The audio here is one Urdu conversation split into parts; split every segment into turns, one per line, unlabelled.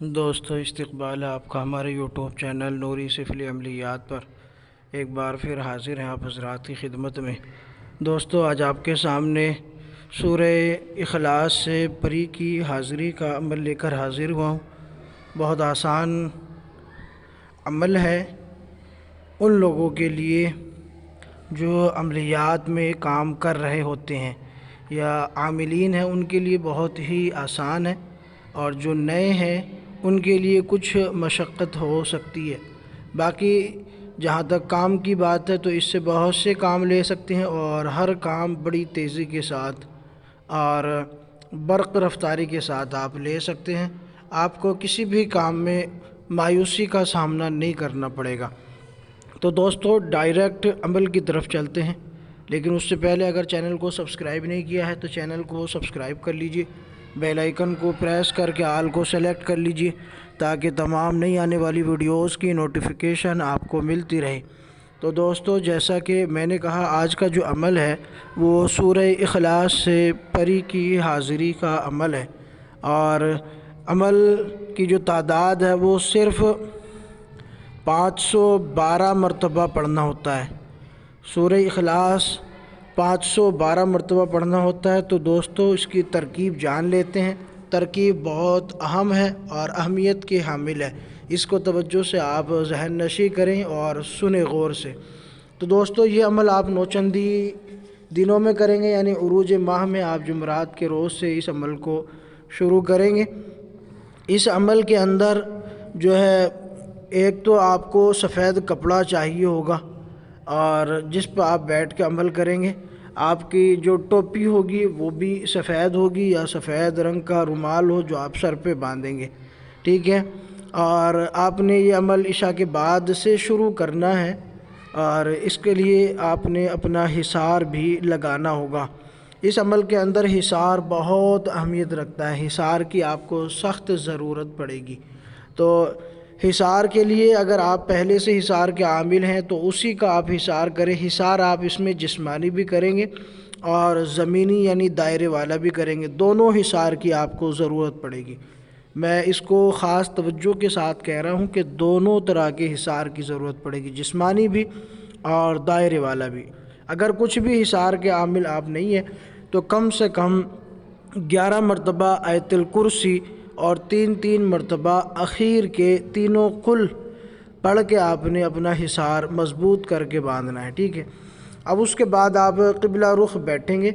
دوستو استقبال ہے آپ کا ہمارے یوٹیوب چینل نوری سفلی عملیات پر۔ ایک بار پھر حاضر ہیں آپ حضرات کی خدمت میں۔ دوستو آج آپ کے سامنے سورہ اخلاص سے پری کی حاضری کا عمل لے کر حاضر ہوا ہوں۔ بہت آسان عمل ہے ان لوگوں کے لیے جو عملیات میں کام کر رہے ہوتے ہیں یا عاملین ہیں، ان کے لیے بہت ہی آسان ہے، اور جو نئے ہیں ان کے لیے کچھ مشقت ہو سکتی ہے۔ باقی جہاں تک کام کی بات ہے تو اس سے بہت سے کام لے سکتے ہیں، اور ہر کام بڑی تیزی کے ساتھ اور برق رفتاری کے ساتھ آپ لے سکتے ہیں۔ آپ کو کسی بھی کام میں مایوسی کا سامنا نہیں کرنا پڑے گا۔ تو دوستو ڈائریکٹ عمل کی طرف چلتے ہیں، لیکن اس سے پہلے اگر چینل کو سبسکرائب نہیں کیا ہے تو چینل کو سبسکرائب کر لیجئے، بیل آئیکن کو پریس کر کے آل کو سلیکٹ کر لیجئے تاکہ تمام نئی آنے والی ویڈیوز کی نوٹیفیکیشن آپ کو ملتی رہے۔ تو دوستو جیسا کہ میں نے کہا، آج کا جو عمل ہے وہ سورہ اخلاص سے پری کی حاضری کا عمل ہے، اور عمل کی جو تعداد ہے وہ صرف 512 مرتبہ پڑھنا ہوتا ہے۔ سورہ اخلاص 512 مرتبہ پڑھنا ہوتا ہے۔ تو دوستو اس کی ترکیب جان لیتے ہیں۔ ترکیب بہت اہم ہے اور اہمیت کے حامل ہے، اس کو توجہ سے آپ ذہن نشی کریں اور سنیں غور سے۔ تو دوستو یہ عمل آپ نوچندی دنوں میں کریں گے، یعنی عروج ماہ میں آپ جمعرات کے روز سے اس عمل کو شروع کریں گے۔ اس عمل کے اندر جو ہے ایک تو آپ کو سفید کپڑا چاہیے ہوگا، اور جس پہ آپ بیٹھ کے عمل کریں گے۔ آپ کی جو ٹوپی ہوگی وہ بھی سفید ہوگی، یا سفید رنگ کا رومال ہو جو آپ سر پہ باندھیں گے، ٹھیک ہے۔ اور آپ نے یہ عمل عشاء کے بعد سے شروع کرنا ہے، اور اس کے لیے آپ نے اپنا حصار بھی لگانا ہوگا۔ اس عمل کے اندر حصار بہت اہمیت رکھتا ہے، حصار کی آپ کو سخت ضرورت پڑے گی۔ تو حصار کے لیے اگر آپ پہلے سے حصار کے عامل ہیں تو اسی کا آپ حصار کریں۔ حصار آپ اس میں جسمانی بھی کریں گے اور زمینی یعنی دائرے والا بھی کریں گے، دونوں حصار کی آپ کو ضرورت پڑے گی۔ میں اس کو خاص توجہ کے ساتھ کہہ رہا ہوں کہ دونوں طرح کے حصار کی ضرورت پڑے گی، جسمانی بھی اور دائرے والا بھی۔ اگر کچھ بھی حصار کے عامل آپ نہیں ہیں تو کم سے کم 11 مرتبہ آیت الکرسی اور 3 مرتبہ اخیر کے تینوں قل پڑھ کے آپ نے اپنا حصار مضبوط کر کے باندھنا ہے، ٹھیک ہے۔ اب اس کے بعد آپ قبلہ رخ بیٹھیں گے۔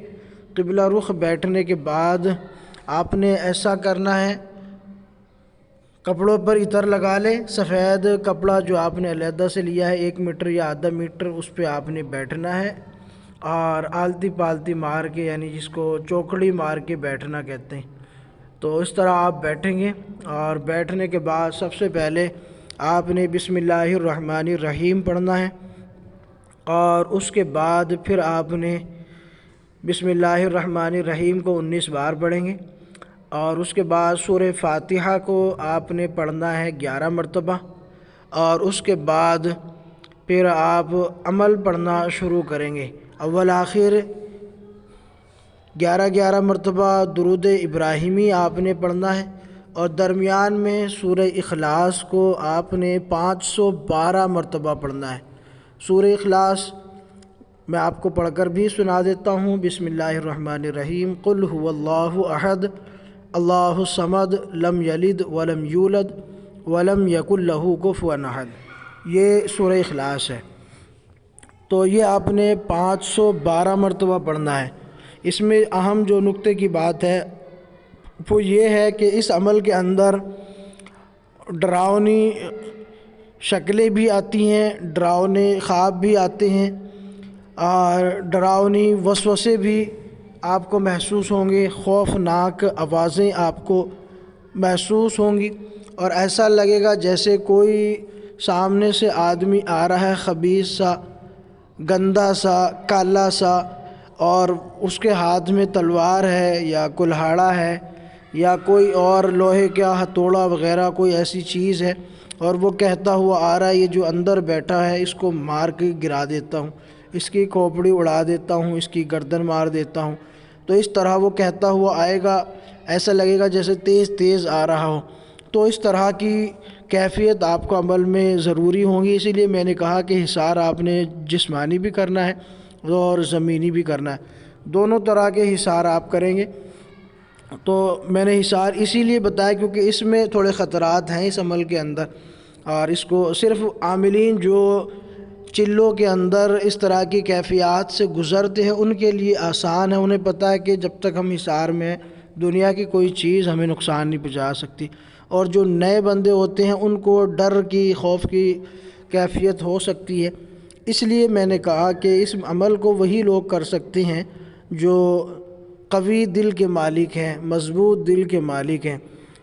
قبلہ رخ بیٹھنے کے بعد آپ نے ایسا کرنا ہے، کپڑوں پر عطر لگا لیں۔ سفید کپڑا جو آپ نے علیحدہ سے لیا ہے 1 میٹر یا آدھا میٹر، اس پہ آپ نے بیٹھنا ہے، اور آلتی پالتی مار کے، یعنی جس کو چوکڑی مار کے بیٹھنا کہتے ہیں، تو اس طرح آپ بیٹھیں گے۔ اور بیٹھنے کے بعد سب سے پہلے آپ نے بسم اللہ الرحمن الرحیم پڑھنا ہے، اور اس کے بعد پھر آپ نے بسم اللہ الرحمن الرحیم کو 19 بار پڑھیں گے، اور اس کے بعد سورہ فاتحہ کو آپ نے پڑھنا ہے 11 مرتبہ، اور اس کے بعد پھر آپ عمل پڑھنا شروع کریں گے۔ اول آخر 11 مرتبہ درود ابراہیمی آپ نے پڑھنا ہے، اور درمیان میں سورہ اخلاص کو آپ نے 512 مرتبہ پڑھنا ہے۔ سورہ اخلاص میں آپ کو پڑھ کر بھی سنا دیتا ہوں۔ بسم اللہ الرحمن الرحیم، قل هو اللہ احد اللہ الصمد لم یلد ولم یولد ولم یکن لہ کفوا احد، یہ سورہ اخلاص ہے۔ تو یہ آپ نے 512 مرتبہ پڑھنا ہے۔ اس میں اہم جو نقطے کی بات ہے وہ یہ ہے کہ اس عمل کے اندر ڈراؤنی شکلیں بھی آتی ہیں، ڈراؤنے خواب بھی آتے ہیں، اور ڈراؤنی وسوسے بھی آپ کو محسوس ہوں گے، خوفناک آوازیں آپ کو محسوس ہوں گی، اور ایسا لگے گا جیسے کوئی سامنے سے آدمی آ رہا ہے، خبیث سا، گندا سا، کالا سا، اور اس کے ہاتھ میں تلوار ہے یا کلہاڑا ہے یا کوئی اور لوہے کا ہتھوڑا وغیرہ کوئی ایسی چیز ہے، اور وہ کہتا ہوا آ رہا ہے، یہ جو اندر بیٹھا ہے اس کو مار کے گرا دیتا ہوں، اس کی کھوپڑی اڑا دیتا ہوں، اس کی گردن مار دیتا ہوں۔ تو اس طرح وہ کہتا ہوا آئے گا، ایسا لگے گا جیسے تیز تیز آ رہا ہو، تو اس طرح کی کیفیت آپ کو عمل میں ضروری ہوں گی۔ اسی لیے میں نے کہا کہ حصار آپ نے جسمانی بھی کرنا ہے اور زمینی بھی کرنا ہے، دونوں طرح کے حصار آپ کریں گے۔ تو میں نے حصار اسی لیے بتایا کیونکہ اس میں تھوڑے خطرات ہیں اس عمل کے اندر، اور اس کو صرف عاملین جو چلوں کے اندر اس طرح کی کیفیات سے گزرتے ہیں ان کے لیے آسان ہے، انہیں پتہ ہے کہ جب تک ہم حصار میں دنیا کی کوئی چیز ہمیں نقصان نہیں پہنچا سکتی، اور جو نئے بندے ہوتے ہیں ان کو ڈر کی، خوف کی کیفیت ہو سکتی ہے۔ اس لیے میں نے کہا کہ اس عمل کو وہی لوگ کر سکتے ہیں جو قوی دل کے مالک ہیں، مضبوط دل کے مالک ہیں۔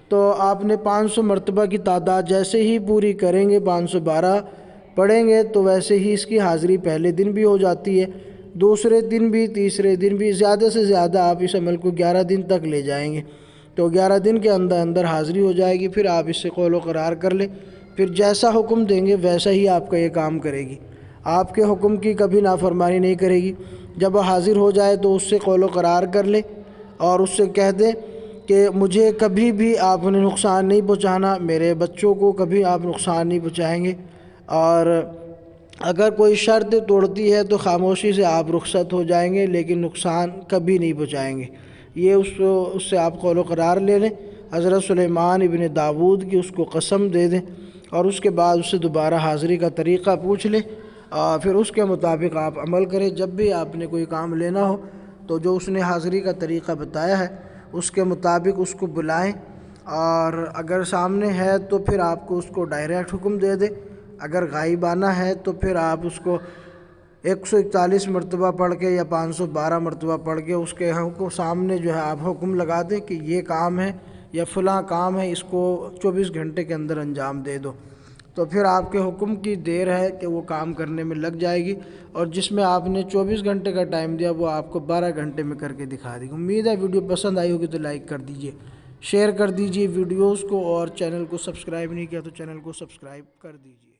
تو آپ نے 500 مرتبہ کی تعداد جیسے ہی پوری کریں گے، 512 پڑھیں گے تو ویسے ہی اس کی حاضری پہلے دن بھی ہو جاتی ہے، دوسرے دن بھی، تیسرے دن بھی، زیادہ سے زیادہ آپ اس عمل کو 11 دن تک لے جائیں گے تو 11 دن کے اندر اندر حاضری ہو جائے گی۔ پھر آپ اس سے قول و قرار کر لیں، پھر جیسا حکم دیں گے ویسا ہی آپ کا یہ کام کرے گی، آپ کے حکم کی کبھی نافرمانی نہیں کرے گی۔ جب حاضر ہو جائے تو اس سے قول و قرار کر لے اور اس سے کہہ دیں کہ مجھے کبھی بھی آپ نے نقصان نہیں پہنچانا، میرے بچوں کو کبھی آپ نقصان نہیں پہنچائیں گے، اور اگر کوئی شرط توڑتی ہے تو خاموشی سے آپ رخصت ہو جائیں گے لیکن نقصان کبھی نہیں پہنچائیں گے۔ یہ اس سے آپ قول و قرار لے لیں، حضرت سلیمان ابن داود کی اس کو قسم دے دیں، اور اس کے بعد اس سے دوبارہ حاضری کا طریقہ پوچھ لیں، اور پھر اس کے مطابق آپ عمل کریں۔ جب بھی آپ نے کوئی کام لینا ہو تو جو اس نے حاضری کا طریقہ بتایا ہے اس کے مطابق اس کو بلائیں، اور اگر سامنے ہے تو پھر آپ کو اس کو ڈائریکٹ حکم دے دیں، اگر غائبانہ ہے تو پھر آپ اس کو 141 مرتبہ پڑھ کے یا 512 مرتبہ پڑھ کے اس کے کو سامنے جو ہے آپ حکم لگا دیں کہ یہ کام ہے یا فلاں کام ہے، اس کو 24 گھنٹے کے اندر انجام دے دو، تو پھر آپ کے حکم کی دیر ہے کہ وہ کام کرنے میں لگ جائے گی، اور جس میں آپ نے 24 گھنٹے کا ٹائم دیا وہ آپ کو 12 گھنٹے میں کر کے دکھا دے گی۔ امید ہے ویڈیو پسند آئی ہوگی تو لائک کر دیجئے، شیئر کر دیجئے ویڈیوز کو، اور چینل کو سبسکرائب نہیں کیا تو چینل کو سبسکرائب کر دیجئے۔